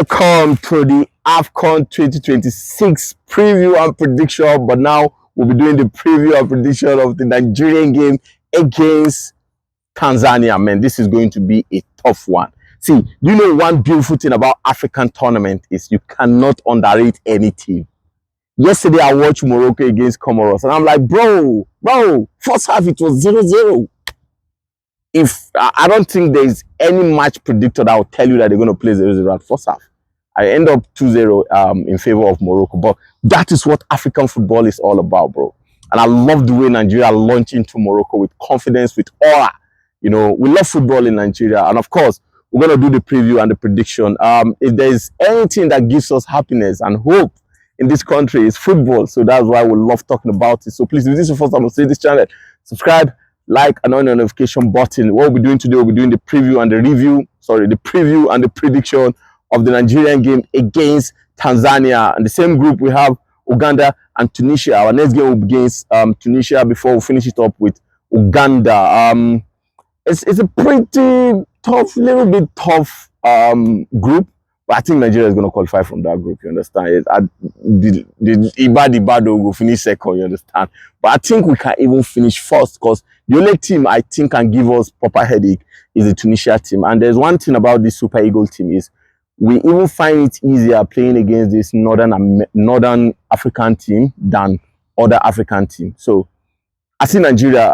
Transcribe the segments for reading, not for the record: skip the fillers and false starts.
Welcome to the Afcon 2026 preview and prediction. But now we'll be doing the preview and prediction of the Nigerian game against Tanzania. Man, this is going to be a tough one. See, you know, one beautiful thing about African tournament is you cannot underrate any team. Yesterday, I watched Morocco against Comoros, and I'm like, bro, first half it was 0-0. If I don't think there's any match predictor that will tell you that they're going to play 0-0 at first half. I end up 2-0 in favor of Morocco. But that is what African football is all about, bro. And I love the way Nigeria launched into Morocco with confidence, with aura. You know, we love football in Nigeria. And of course, we're going to do the preview and the prediction. If there's anything that gives us happiness and hope in this country, it's football. So that's why we love talking about it. So please, if this is your first time to see this channel, subscribe, like, and on the notification button. What we'll be doing today, we'll be doing the preview and the review, the preview and the prediction of the Nigerian game against Tanzania. And the same group, we have Uganda and Tunisia. Our next game will be against Tunisia before we finish it up with Uganda. It's a pretty tough, little bit tough group, but I think Nigeria is going to qualify from that group, you understand? The Ibadi will finish second, you understand? But I think we can even finish first, because the only team I think can give us proper headache is the Tunisia team. And there's one thing about this Super Eagles team is we even find it easier playing against this Northern African team than other African teams. So I see Nigeria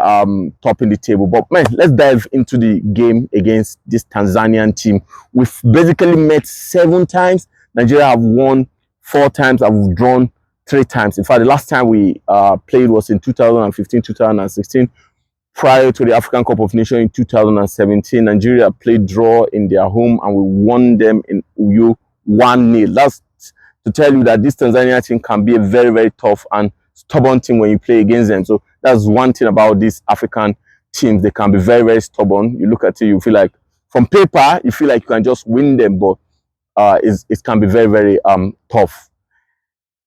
topping the table. But man, let's dive into the game against this Tanzanian team. We've basically met 7 times. Nigeria have won 4 times, have drawn 3 times. In fact, the last time we played was in 2015, 2016. Prior to the African Cup of Nations in 2017, Nigeria played draw in their home and we won them in Uyo 1-0. That's to tell you that this Tanzania team can be a very, very tough and stubborn team when you play against them. So that's one thing about these African teams. They can be very, very stubborn. You look at it, you feel like, from paper, you feel like you can just win them, but it can be very, very tough.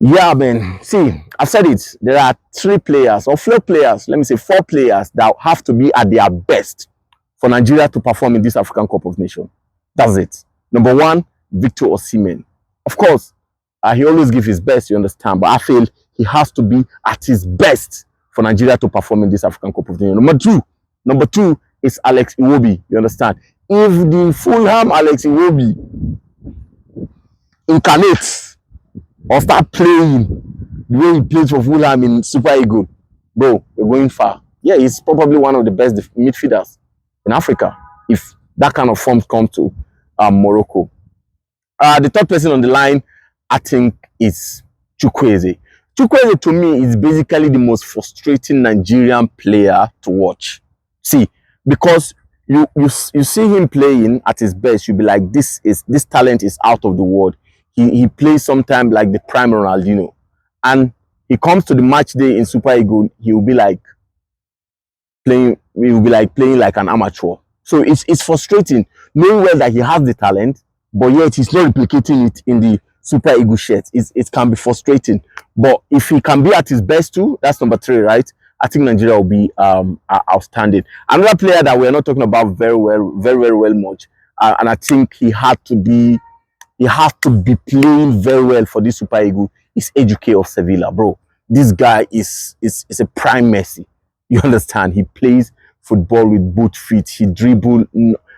Yeah, man. See, I've said it. There are 3 players or 4 players, let me say 4 players that have to be at their best for Nigeria to perform in this African Cup of Nations. That's it. Number 1, Victor Osimhen. Of course, he always gives his best, you understand, but I feel he has to be at his best for Nigeria to perform in this African Cup of Nations. Number two is Alex Iwobi, you understand. If the Fulham Alex Iwobi incarnates or start playing the way he plays for Fulham in Super Eagles, bro, we're going far. Yeah, he's probably one of the best midfielders in Africa if that kind of form comes to Morocco. The third person on the line, I think, is Chukwueze. Chukwueze, to me, is basically the most frustrating Nigerian player to watch. See, because you see him playing at his best, you'll be like, this talent is out of the world. He plays sometimes like the prime Ronaldinho, and he comes to the match day in Super Eagles, he'll be like playing like an amateur. So it's frustrating knowing well that he has the talent, but yet he's not replicating it in the Super Eagles shirt. It can be frustrating. But if he can be at his best too, that's number 3, right? I think Nigeria will be outstanding. Another player that we're not talking about very well much, and I think he has to be playing very well for this Super Eagles, is Ejike of Sevilla, bro. This guy is a prime Messi. You understand? He plays football with both feet. He dribble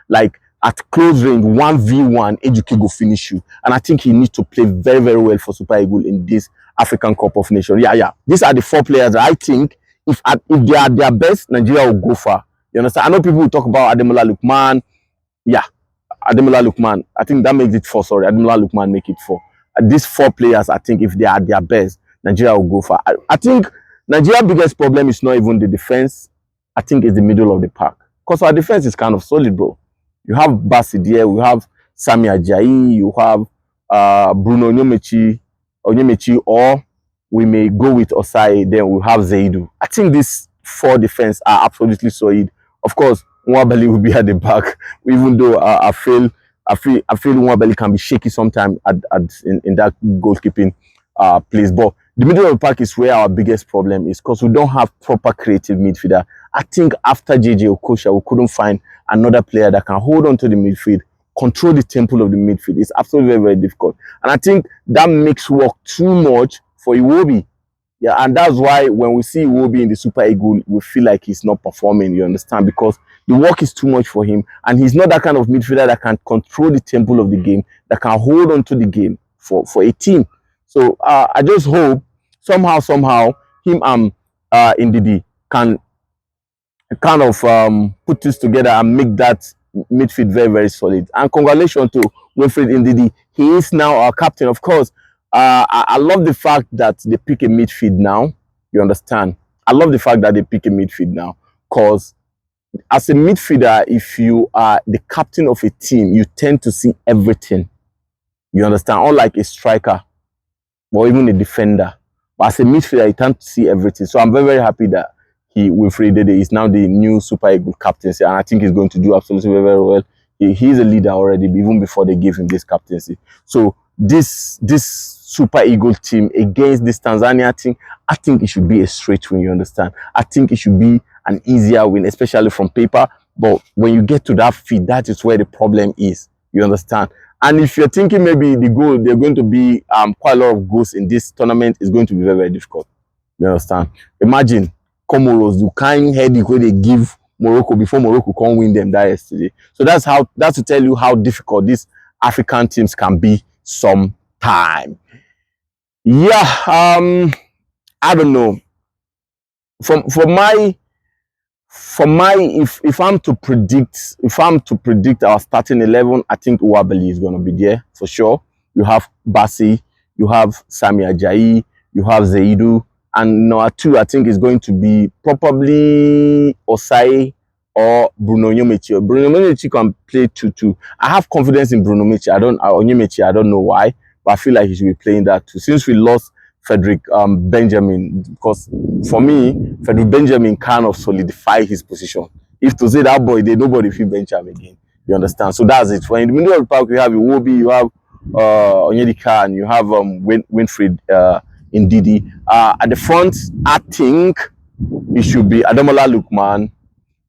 like at close range, 1v1, Ejike go finish you. And I think he needs to play very, very well for Super Eagles in this African Cup of Nations. Yeah. These are the 4 players that I think if they are their best, Nigeria will go far. You understand? I know people will talk about Ademola Lookman. Yeah, Ademola Lookman. I think that makes it 4. Sorry, Ademola Lookman make it 4. These 4 players, I think if they are their best, Nigeria will go far. I think Nigeria's biggest problem is not even the defense. I think it's the middle of the pack. Because our defense is kind of solid, bro. You have Basidier, we have Sami Ajayi, you have Bruno Onyemaechi, or we may go with Osai, then we have Zaidu. I think these 4 defense are absolutely solid. Of course, Nwabali will be at the back, even though I feel Nwabali can be shaky sometimes in that goalkeeping place. But the middle of the pack is where our biggest problem is, because we don't have proper creative midfielder. I think after JJ Okocha, we couldn't find another player that can hold on to the midfield control the tempo of the midfield. It's absolutely very, very difficult. And I think that makes work too much for Iwobi. Yeah, and that's why when we see Iwobi in the Super Eagle, we feel like he's not performing, you understand? Because the work is too much for him, and he's not that kind of midfielder that can control the tempo of the game, that can hold on to the game for a team. So I just hope somehow, him and Ndidi can kind of put this together and make that midfield very, very solid. And congratulations to Wilfred Ndidi. He is now our captain. Of course, I love the fact that they pick a midfield now. You understand? I love the fact that they pick a midfield now, because as a midfielder, if you are the captain of a team, you tend to see everything. You understand? Unlike a striker or even a defender. But as a midfielder, you tend to see everything. So I'm very, very happy that Wilfred Ndidi is now the new Super Eagles captaincy, and I think he's going to do absolutely very, very well. He's a leader already, even before they gave him this captaincy. So this Super Eagles team against this Tanzania team, I think it should be a straight win, you understand? I think it should be an easier win, especially from paper. But when you get to that field, that is where the problem is, you understand? And if you're thinking maybe the goal, there are going to be quite a lot of goals in this tournament, is going to be very, very difficult. You understand? Imagine Comoros, the kind headache where they give Morocco before Morocco can't win them that yesterday. So that's to tell you how difficult these African teams can be sometime. Yeah, I don't know. For my if I'm to predict our starting 11, I think Uwabali is going to be there for sure. You have Basi, you have Sami Ajayi, you have Zaidu, and number 2 I think is going to be probably Osai or Bruno Onyemechi. Bruno Onyemechi can play 2-2. I have confidence in Bruno Onyemechi. I don't know why, but I feel like he should be playing that too. Since we lost Frederick Benjamin, because for me, Frederick Benjamin kind of solidified his position. If to say that boy, nobody feel bench him again. You understand? So that's it. When in the middle of the park, you have Iwobi, you have Onyedika, and you have Winfred Ndidi. At the front, I think it should be Ademola Lookman,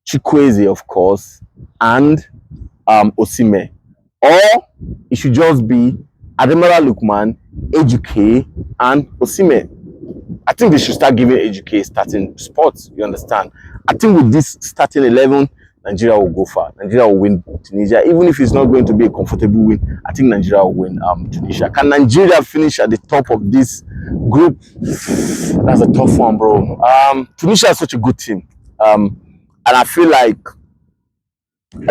Chukwueze, of course, and Osimhen. Or it should just be Ademola Lookman, Ejike, and Osimhen. I think they should start giving Ejike starting spots. You understand? I think with this starting 11, Nigeria will go far. Nigeria will win Tunisia. Even if it's not going to be a comfortable win, I think Nigeria will win Tunisia. Can Nigeria finish at the top of this group? That's a tough one, bro. Tunisia is such a good team. And I feel like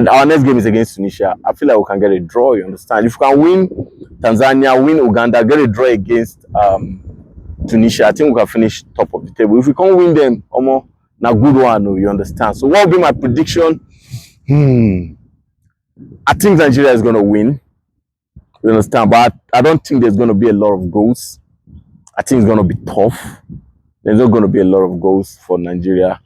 our next game is against Tunisia. I feel like we can get a draw, you understand? If we can win Tanzania, win Uganda, get a draw against Tunisia, I think we can finish top of the table. If we can't win them, now good one, you understand? So what will be my prediction? I think Nigeria is going to win, you understand? But I don't think there's going to be a lot of goals. I think it's going to be tough. There's not going to be a lot of goals for Nigeria.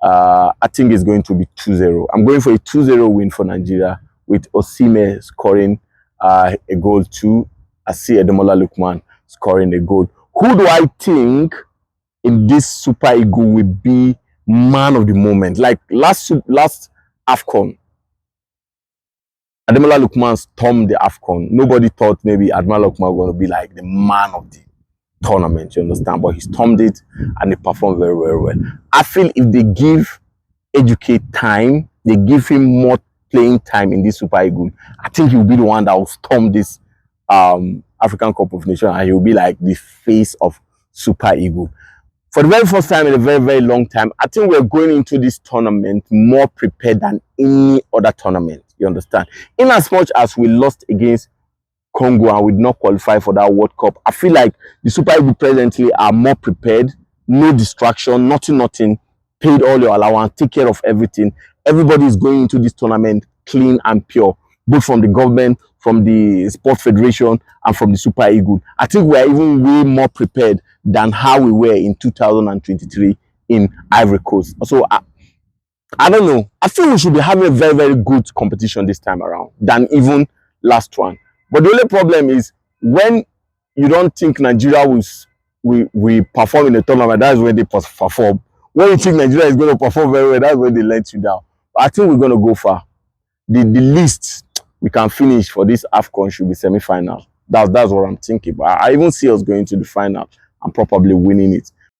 I think it's going to be 2-0. I'm going for a 2-0 win for Nigeria, with Osimhen scoring a goal too. I see Ademola Lookman scoring a goal. Who do I think in this Super Eagle will be man of the moment? Like last Afcon, Ademola Lookman stormed the Afcon. Nobody thought maybe Ademola Lookman was going to be like the man of the tournament, you understand? But he stormed it and he performed very, very well. I feel if they give Ejike time, they give him more playing time in this Super Eagle, I think he'll be the one that will storm this African Cup of Nations, and he'll be like the face of Super Eagle. For the very first time in a very, very long time, I think we're going into this tournament more prepared than any other tournament, you understand? In as much as we lost against Congo and we did not qualify for that World Cup, I feel like the Super Eagles presently are more prepared. No distraction, nothing. Paid all your allowance, take care of everything. Everybody is going into this tournament clean and pure, both from the government, from the Sports Federation, and from the Super Eagles. I think we are even way more prepared than how we were in 2023 in Ivory Coast. So I don't know. I feel we should be having a very, very good competition this time around than even last one. But the only problem is when you don't think Nigeria will perform in the tournament, that's when they perform. When you think Nigeria is going to perform very well, that's when they let you down. But I think we're going to go far. The list, we can finish for this Afcon should be semi-final. That's what I'm thinking. But I even see us going to the final and probably winning it.